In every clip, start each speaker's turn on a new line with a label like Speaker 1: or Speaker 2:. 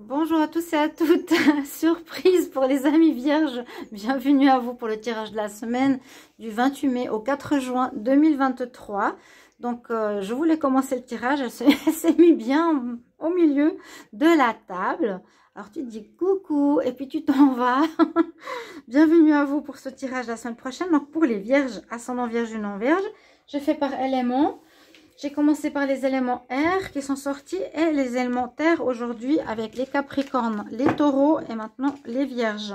Speaker 1: Bonjour à tous et à toutes, surprise pour les amis vierges, bienvenue à vous pour le tirage de la semaine du 28 mai au 4 juin 2023. Donc je voulais commencer le tirage, elle s'est mis bien au milieu de la table. Alors tu te dis coucou et puis tu t'en vas. Bienvenue à vous pour ce tirage la semaine prochaine. Donc pour les vierges, ascendant vierge ou non vierge, je fais par élément. J'ai commencé par les éléments air qui sont sortis et les éléments terre aujourd'hui avec les capricornes, les taureaux et maintenant les vierges.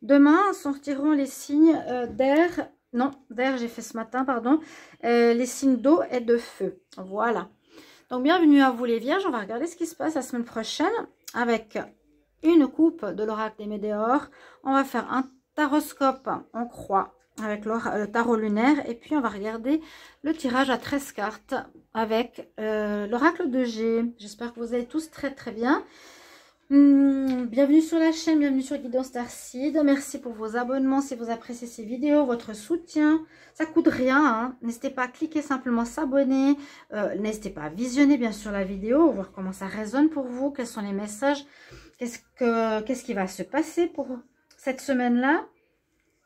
Speaker 1: Demain sortiront les signes d'air, non d'air j'ai fait ce matin, pardon, les signes d'eau et de feu. Voilà. Donc bienvenue à vous les vierges, on va regarder ce qui se passe la semaine prochaine avec une coupe de l'oracle des météores. On va faire un taroscope en croix avec le tarot lunaire et puis on va regarder le tirage à 13 cartes avec l'oracle de G. J'espère que vous allez tous très bien. Bienvenue sur la chaîne, bienvenue sur Guidance Starseed. Merci pour vos abonnements si vous appréciez ces vidéos, votre soutien. Ça coûte rien, hein. N'hésitez pas à cliquer, simplement s'abonner. N'hésitez pas à visionner bien sûr la vidéo, voir comment ça résonne pour vous, quels sont les messages, qu'est-ce qui va se passer pour cette semaine-là.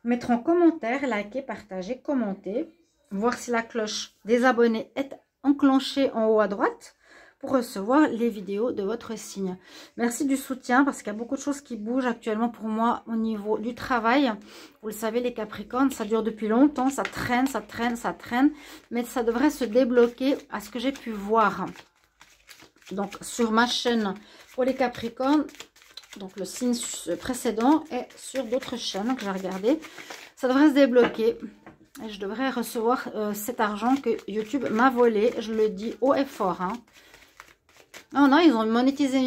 Speaker 1: Mettre en commentaire, liker, partager, commenter, voir si la cloche des abonnés est enclenchée en haut à droite pour recevoir les vidéos de votre signe. Merci du soutien parce qu'il y a beaucoup de choses qui bougent actuellement pour moi au niveau du travail. Vous le savez, les Capricornes, ça dure depuis longtemps, ça traîne, mais ça devrait se débloquer à ce que j'ai pu voir. Donc sur ma chaîne pour les Capricornes, donc le signe précédent est sur d'autres chaînes que j'ai regardé. Ça devrait se débloquer et je devrais recevoir cet argent que YouTube m'a volé. Je le dis haut et fort. Hein. Non, ils ont monétisé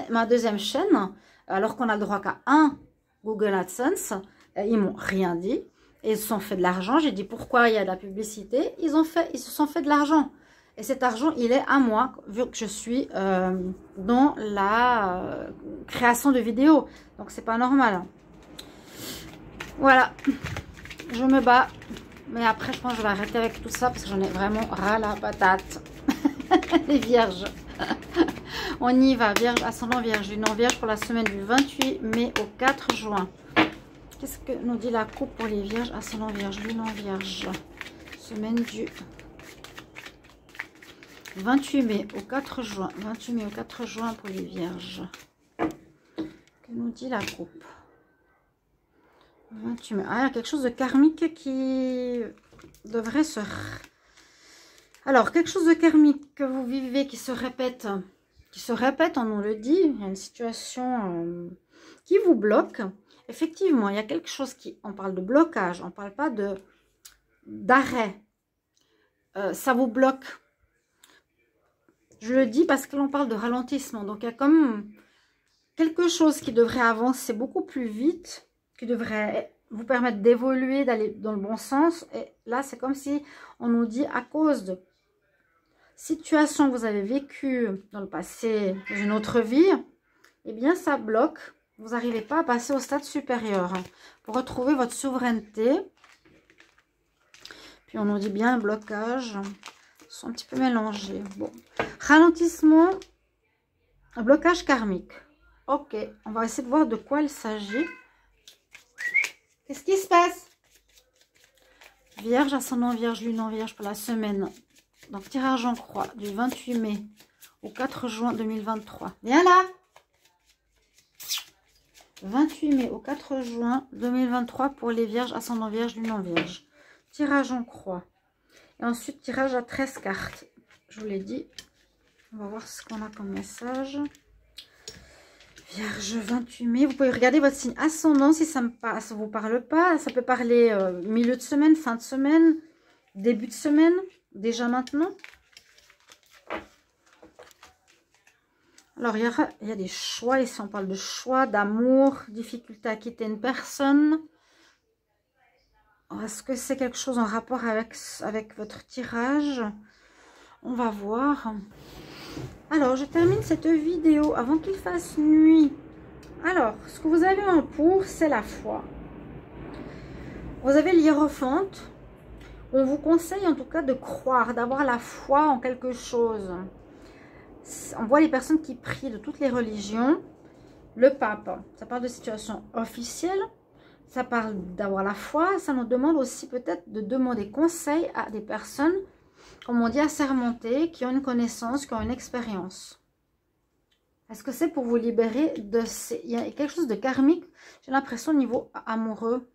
Speaker 1: ma deuxième chaîne alors qu'on a le droit qu'à un Google AdSense. Ils m'ont rien dit et ils se sont fait de l'argent. J'ai dit pourquoi il y a de la publicité. Ils se sont fait de l'argent. Et cet argent, il est à moi, vu que je suis dans la création de vidéos. Donc, c'est pas normal. Voilà. Je me bats. Mais après, je pense que je vais arrêter avec tout ça parce que j'en ai vraiment ras la patate. Les vierges. On y va. Vierge, ascendant vierge, non vierge pour la semaine du 28 mai au 4 juin. Qu'est-ce que nous dit la coupe pour les vierges, ascendant vierge, non vierge. Semaine du 28 mai au 4 juin. 28 mai au 4 juin pour les vierges. Que nous dit la coupe? 28 mai. Ah, il y a quelque chose de karmique qui devrait se... Alors, quelque chose de karmique que vous vivez qui se répète, on nous le dit. Il y a une situation qui vous bloque. Effectivement, il y a quelque chose qui... On parle de blocage, on ne parle pas d'arrêt. Ça vous bloque. Je le dis parce que l'on parle de ralentissement. Donc, il y a comme quelque chose qui devrait avancer beaucoup plus vite, qui devrait vous permettre d'évoluer, d'aller dans le bon sens. Et là, c'est comme si on nous dit à cause de situations que vous avez vécues dans le passé, dans une autre vie, eh bien, ça bloque. Vous n'arrivez pas à passer au stade supérieur pour retrouver votre souveraineté. Puis, on nous dit bien blocage. Ils sont un petit peu mélangés. Bon. Ralentissement, blocage karmique. Ok, on va essayer de voir de quoi il s'agit. Qu'est-ce qui se passe? Vierge, ascendant vierge, lune en vierge pour la semaine. Donc, tirage en croix du 28 mai au 4 juin 2023. Viens là! 28 mai au 4 juin 2023 pour les vierges, ascendant vierge, lune en vierge. Tirage en croix. Et ensuite, tirage à 13 cartes. Je vous l'ai dit. On va voir ce qu'on a comme message. Vierge, 28 mai. Vous pouvez regarder votre signe ascendant si ça ne vous parle pas. Ça peut parler milieu de semaine, fin de semaine, début de semaine. Déjà maintenant. Alors, il y a des choix. Ici, on parle de choix, d'amour, difficulté à quitter une personne. Est-ce que c'est quelque chose en rapport avec votre tirage? On va voir. Alors, je termine cette vidéo avant qu'il fasse nuit. Alors, ce que vous avez en pour, c'est la foi. Vous avez l'hiérophante. On vous conseille en tout cas de croire, d'avoir la foi en quelque chose. On voit les personnes qui prient de toutes les religions. Le pape, ça parle de situation officielle. Ça parle d'avoir la foi. Ça nous demande aussi peut-être de demander conseil à des personnes, comme on dit, assermentées, qui ont une connaissance, qui ont une expérience. Est-ce que c'est pour vous libérer de ces... Il y a quelque chose de karmique, j'ai l'impression, au niveau amoureux,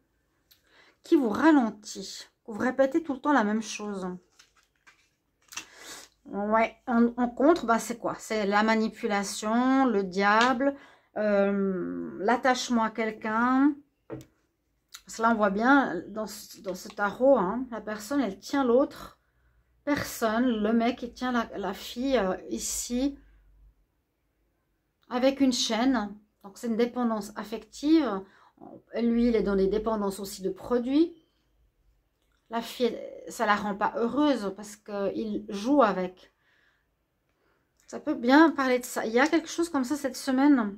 Speaker 1: qui vous ralentit. Vous répétez tout le temps la même chose. Ouais, en contre, bah, c'est quoi? C'est la manipulation, le diable, l'attachement à quelqu'un. Parce que là, on voit bien, dans ce tarot, hein, la personne, elle tient l'autre personne. Le mec, il tient la fille ici, avec une chaîne. Donc, c'est une dépendance affective. Lui, il est dans des dépendances aussi de produits. La fille, ça la rend pas heureuse parce qu'il joue avec. Ça peut bien parler de ça. Il y a quelque chose comme ça cette semaine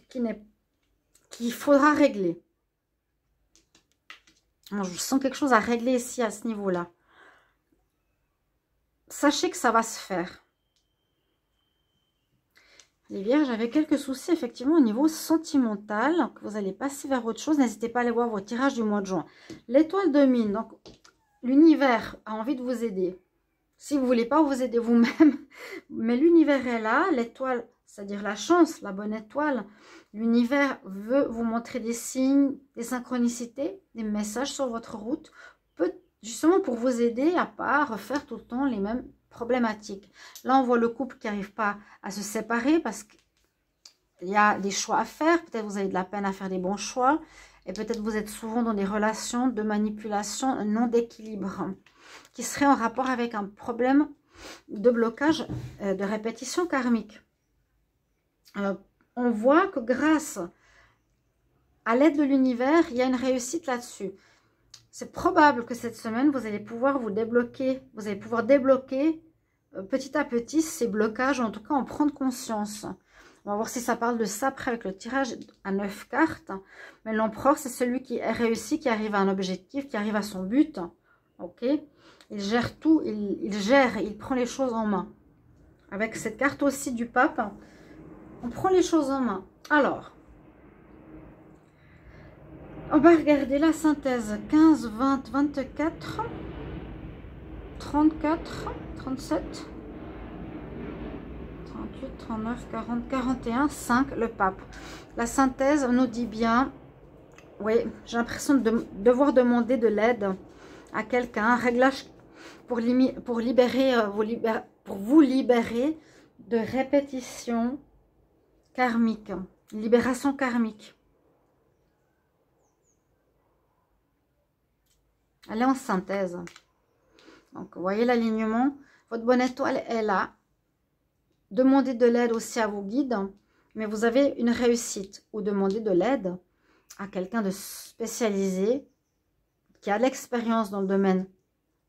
Speaker 1: qu'il faudra régler. Alors, je sens quelque chose à régler ici à ce niveau-là. Sachez que ça va se faire. Les Vierges, j'avais quelques soucis effectivement au niveau sentimental, que vous allez passer vers autre chose. N'hésitez pas à aller voir vos tirages du mois de juin. L'étoile domine, donc l'univers a envie de vous aider. Si vous ne voulez pas vous aider vous-même, mais l'univers est là, l'étoile, c'est-à-dire la chance, la bonne étoile. L'univers veut vous montrer des signes, des synchronicités, des messages sur votre route, justement pour vous aider à pas refaire tout le temps les mêmes problématiques. Là, on voit le couple qui n'arrive pas à se séparer parce qu'il y a des choix à faire. Peut-être vous avez de la peine à faire des bons choix. Et peut-être vous êtes souvent dans des relations de manipulation, non d'équilibre, qui serait en rapport avec un problème de blocage, de répétition karmique. On voit que grâce à l'aide de l'univers, il y a une réussite là-dessus. C'est probable que cette semaine, vous allez pouvoir vous débloquer, vous allez pouvoir débloquer petit à petit ces blocages, ou en tout cas en prendre conscience. On va voir si ça parle de ça après avec le tirage à 9 cartes. Mais l'empereur, c'est celui qui est réussi, qui arrive à un objectif, qui arrive à son but. Ok? Il gère tout, il gère, il prend les choses en main. Avec cette carte aussi du pape, on prend les choses en main. Alors, on va regarder la synthèse. 15, 20, 24, 34, 37, 38, 39, 40, 41, 5, le pape. La synthèse nous dit bien, oui, j'ai l'impression de devoir demander de l'aide à quelqu'un, un réglage pour vous libérer de répétition karmique, libération karmique. Elle est en synthèse. Donc, vous voyez l'alignement. Votre bonne étoile est là. Demandez de l'aide aussi à vos guides. Mais vous avez une réussite. Ou demandez de l'aide à quelqu'un de spécialisé qui a de l'expérience dans le domaine.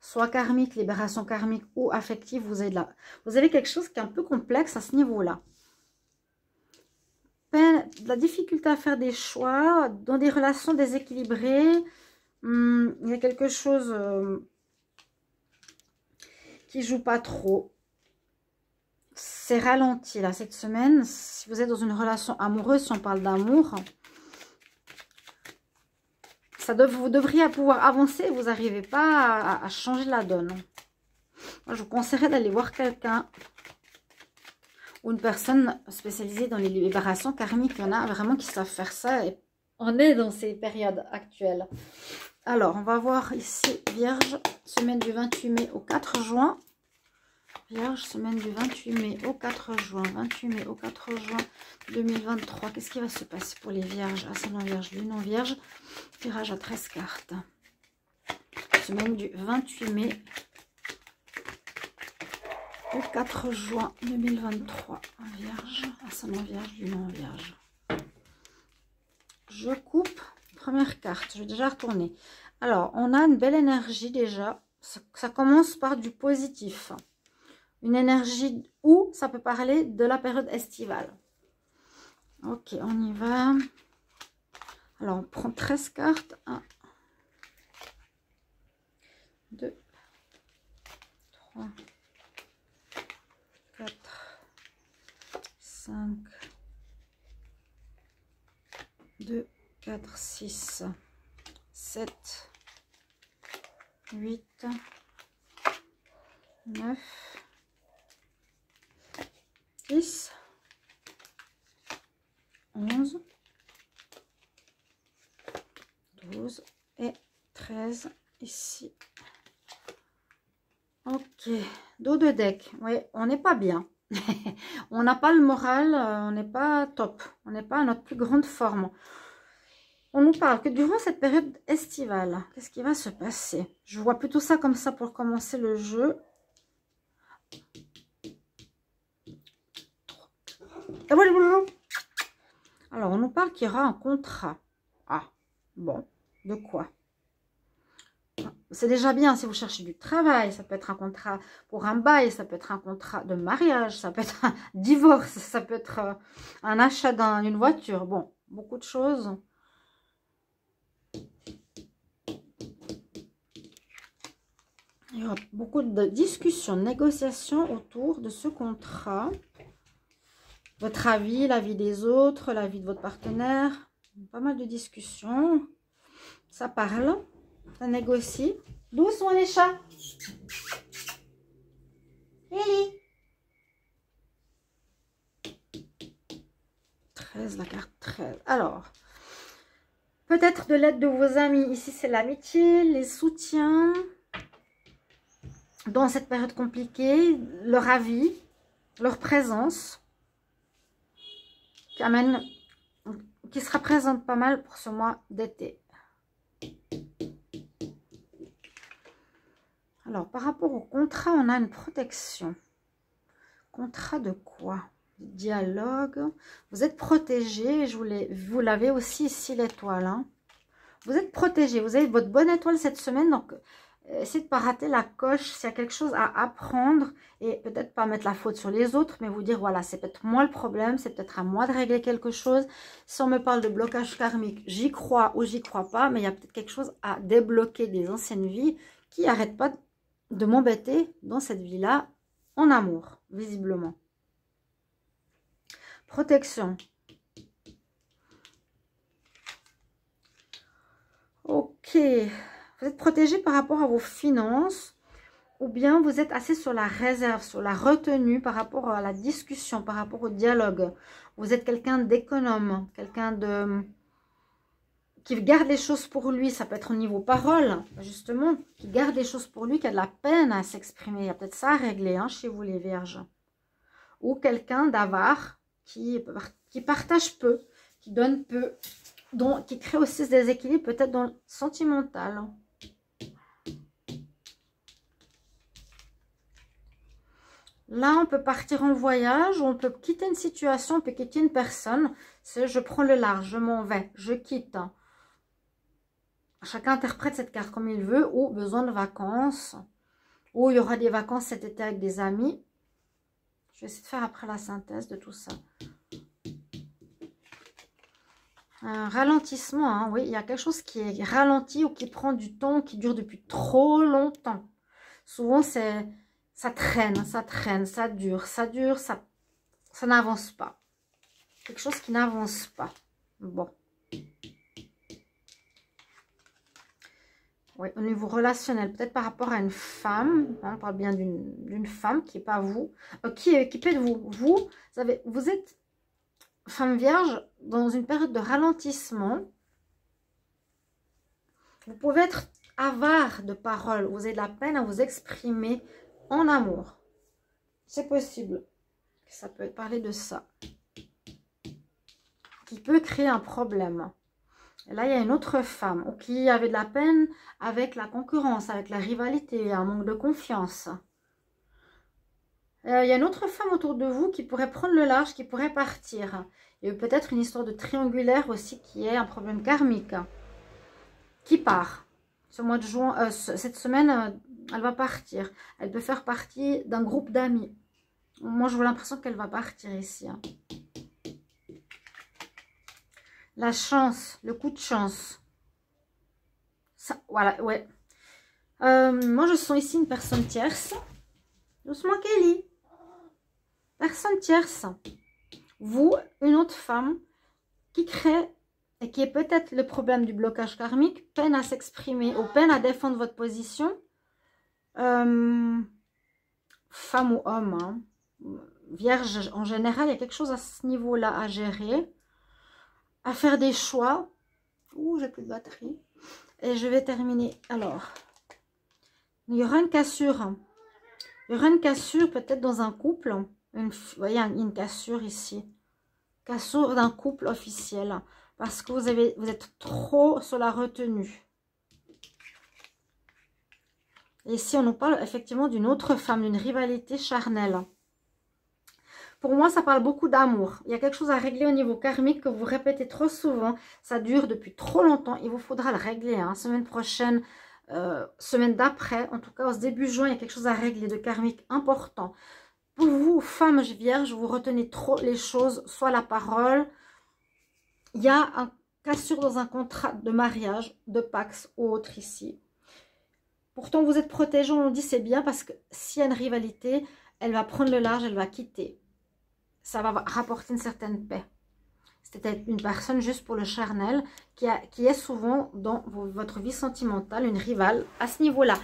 Speaker 1: Soit karmique, libération karmique ou affective. Vous avez quelque chose qui est un peu complexe à ce niveau-là. La difficulté à faire des choix dans des relations déséquilibrées. Il y a quelque chose qui joue pas trop. C'est ralenti là cette semaine. Si vous êtes dans une relation amoureuse, si on parle d'amour, vous devriez pouvoir avancer. Vous n'arrivez pas à changer la donne. Moi, je vous conseillerais d'aller voir quelqu'un ou une personne spécialisée dans les libérations karmiques. Il y en a vraiment qui savent faire ça. Et on est dans ces périodes actuelles. Alors, on va voir ici, Vierge, semaine du 28 mai au 4 juin. Vierge, semaine du 28 mai au 4 juin. 28 mai au 4 juin 2023. Qu'est-ce qui va se passer pour les Vierges? Ascendant Vierge, Lune en Vierge. Tirage à 13 cartes. Semaine du 28 mai au 4 juin 2023. Vierge, Ascendant Vierge, Lune en Vierge. Je coupe. Première carte, je vais déjà retourner. Alors, on a une belle énergie déjà. Ça commence par du positif. Une énergie où ça peut parler de la période estivale. Ok, on y va. Alors, on prend 13 cartes. 1, 2, 3, 4, 5, 2, 4, 6, 7, 8, 9, 10, 11, 12 et 13 ici. Ok, dos de deck. Oui, on n'est pas bien. On n'a pas le moral, on n'est pas top. On n'est pas à notre plus grande forme. On nous parle que durant cette période estivale, qu'est-ce qui va se passer? Je vois plutôt ça comme ça pour commencer le jeu. Alors, on nous parle qu'il y aura un contrat. Ah, bon, de quoi? C'est déjà bien si vous cherchez du travail, ça peut être un contrat pour un bail, ça peut être un contrat de mariage, ça peut être un divorce, ça peut être un achat d'une voiture. Bon, beaucoup de choses. Il y aura beaucoup de discussions, de négociations autour de ce contrat. Votre avis, l'avis des autres, l'avis de votre partenaire. Pas mal de discussions. Ça parle, ça négocie. D'où sont les chats? Lily. 13, la carte 13. Alors, peut-être de l'aide de vos amis. Ici, c'est l'amitié, les soutiens. Dans cette période compliquée, leur avis, leur présence. Qui sera présente pas mal pour ce mois d'été. Alors, par rapport au contrat, on a une protection. Contrat de quoi? Dialogue. Vous êtes protégé. Vous l'avez aussi ici, l'étoile. Hein. Vous êtes protégé. Vous avez votre bonne étoile cette semaine. Donc, essayez de ne pas rater la coche. S'il y a quelque chose à apprendre. Et peut-être pas mettre la faute sur les autres. Mais vous dire, voilà, c'est peut-être moi le problème. C'est peut-être à moi de régler quelque chose. Si on me parle de blocage karmique, j'y crois ou j'y crois pas. Mais il y a peut-être quelque chose à débloquer des anciennes vies qui n'arrêtent pas de m'embêter dans cette vie-là, en amour, visiblement. Protection. Ok. Vous êtes protégé par rapport à vos finances, ou bien vous êtes assez sur la réserve, sur la retenue par rapport à la discussion, par rapport au dialogue. Vous êtes quelqu'un d'économe, quelqu'un qui garde les choses pour lui, ça peut être au niveau parole, justement, qui garde les choses pour lui, qui a de la peine à s'exprimer. Il y a peut-être ça à régler hein, chez vous les vierges. Ou quelqu'un d'avare, qui partage peu, qui donne peu, qui crée aussi ce déséquilibre, peut-être dans le sentimental. Là, on peut partir en voyage, on peut quitter une situation, on peut quitter une personne. C'est je prends le large, je m'en vais, je quitte. Chacun interprète cette carte comme il veut, ou besoin de vacances, ou il y aura des vacances cet été avec des amis. Je vais essayer de faire après la synthèse de tout ça. Un ralentissement, hein, oui, il y a quelque chose qui est ralenti ou qui prend du temps, qui dure depuis trop longtemps. Souvent, ça traîne, ça dure, ça n'avance pas. Quelque chose qui n'avance pas. Bon. Oui, au niveau relationnel, peut-être par rapport à une femme, hein, on parle bien d'une femme qui n'est pas vous, qui peut être vous. Vous êtes femme vierge dans une période de ralentissement. Vous pouvez être avare de paroles, vous avez de la peine à vous exprimer en amour. C'est possible. Ça peut parler de ça. Qui peut créer un problème. Et là, il y a une autre femme qui avait de la peine avec la concurrence, avec la rivalité, un manque de confiance. Il y a une autre femme autour de vous qui pourrait prendre le large, qui pourrait partir. Il y a peut-être une histoire de triangulaire aussi qui est un problème karmique. Qui part. Ce mois de juin, cette semaine, elle va partir. Elle peut faire partie d'un groupe d'amis. Moi, je vois l'impression qu'elle va partir ici. Hein. La chance, le coup de chance. Ça, voilà, ouais. Moi, je sens ici une personne tierce. Doucement, Kelly. Personne tierce. Vous, une autre femme qui crée et qui est peut-être le problème du blocage karmique, peine à s'exprimer ou peine à défendre votre position, femme ou homme, hein, vierge en général, il y a quelque chose à ce niveau-là à gérer, à faire des choix. Ouh, j'ai plus de batterie. Et je vais terminer. Alors, il y aura une cassure. Il y aura une cassure peut-être dans un couple. Vous voyez, une cassure ici. Cassure d'un couple officiel. Parce que vous êtes trop sur la retenue. Et ici, on nous parle effectivement d'une autre femme, d'une rivalité charnelle. Pour moi, ça parle beaucoup d'amour. Il y a quelque chose à régler au niveau karmique que vous répétez trop souvent. Ça dure depuis trop longtemps. Il vous faudra le régler. Hein. Semaine prochaine, semaine d'après, en tout cas, au début juin, il y a quelque chose à régler de karmique important. Pour vous, femmes vierges, vous retenez trop les choses, soit la parole. Il y a un cassure dans un contrat de mariage, de Pax ou autre ici. Pourtant, vous êtes protégés, on nous dit c'est bien parce que s'il y a une rivalité, elle va prendre le large, elle va quitter. Ça va rapporter une certaine paix. C'était une personne juste pour le charnel qui est souvent dans votre vie sentimentale, une rivale à ce niveau-là.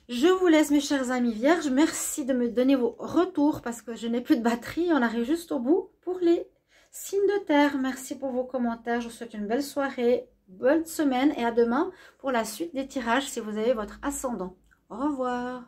Speaker 1: Je vous laisse mes chers amis vierges. Merci de me donner vos retours parce que je n'ai plus de batterie. On arrive juste au bout pour les signes de terre. Merci pour vos commentaires. Je vous souhaite une belle soirée, bonne semaine et à demain pour la suite des tirages si vous avez votre ascendant. Au revoir.